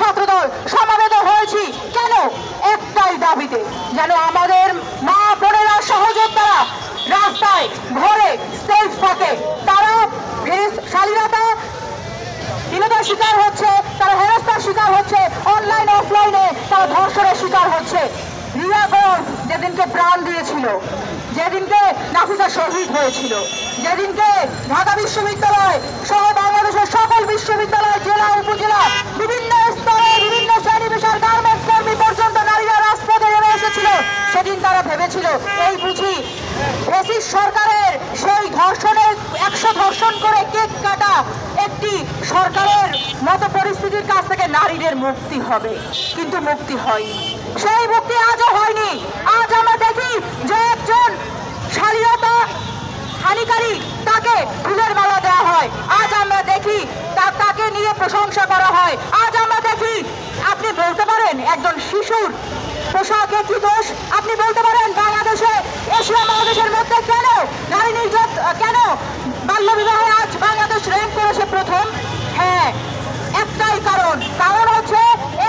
ছাত্রদল সমাবেত হয়েছি কেন? একটাই দাবিতে, যেন আমাদের মা বোনেরা সহযোদ্ধারা রাস্তায় ঘরে সেফ থাকে। তারা শালীনতার শিকার হচ্ছে, তারা হেনস্থার শিকার হচ্ছে, অনলাইন অফলাইনে তারা ধর্ষণের শিকার হচ্ছে। রিয়া গঞ্জ যেদিনকে প্রাণ দিয়েছিল, যেদিনকে নাফিসা শহীদ হয়েছিল, যেদিনকে ঢাকা বিশ্ববিদ্যালয় সহ বাংলাদেশের সকল বিশ্ববিদ্যালয়, জেলা, উপজেলা, বিভিন্ন স্তরে বিভিন্ন শ্রেণী পেশার গার্মেন্টস কর্মী পর্যন্ত নারীরা রাজপথে নেমে এসেছিল, সেদিন তারা ভেবেছিল এই বুঝি ফ্যাসিস্ট সরকারের সেই ধর্ষণের 100 ধর্ষণ করে কেক কাটা একটি সরকারের মতো পরিস্থিতির কাছ থেকে নারীদের মুক্তি হবে। কিন্তু মুক্তি হয়নি, সেই মুক্তি আজও হয়নি। আজ আমরা দেখি যে একজন শালীনতা হানিকারী তাকে ফুলের মালা দেওয়া হয়। আজ আমরা দেখি তাকে নিয়ে প্রশংসা করা হয়। আজ আমরা দেখি, আপনি বলতে পারেন একজন শিশুর পোশাকে কি দোষ? আপনি বলতে পারেন বাংলাদেশে, এশিয়া মহাদেশের মধ্যে কেন নারী কেন বাল্য বিবাহে আজ বাংলাদেশ র্যাঙ্ক করেছে প্রথম? হ্যাঁ, একটাই কারণ হচ্ছে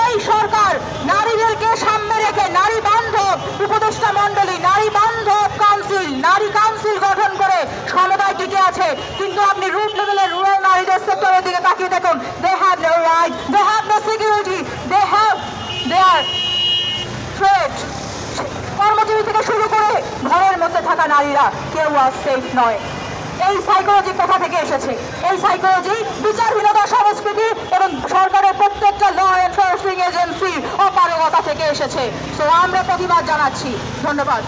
এই সরকার নারীদেরকে সামনে রেখে নারী বান্ধব উপদেষ্টা মন্ডলী, নারী বান্ধব কাউন্সিল, নারী কাউন্সিল গঠন করে সমুদায় টিকে আছে। কিন্তু আপনি রুট লেভেলের রুরাল নারীদের সেক্টরের দিকে তাকিয়ে দেখুন, they have no right, they have no security, they are threat. কর্মজীবী থেকে শুরু করে ঘরের মধ্যে থাকা নারীরা কেউ আর সেফ নয়। এই সাইকোলজি কোথা থেকে এসেছে? এই সাইকোলজি বিচারহীনতা সংস্কৃতি এবং সরকারের প্রত্যেকটা ল এনফোর্সিং এজেন্সির অপারগতা থেকে এসেছে। সো আমরা প্রতিবাদ জানাচ্ছি। ধন্যবাদ।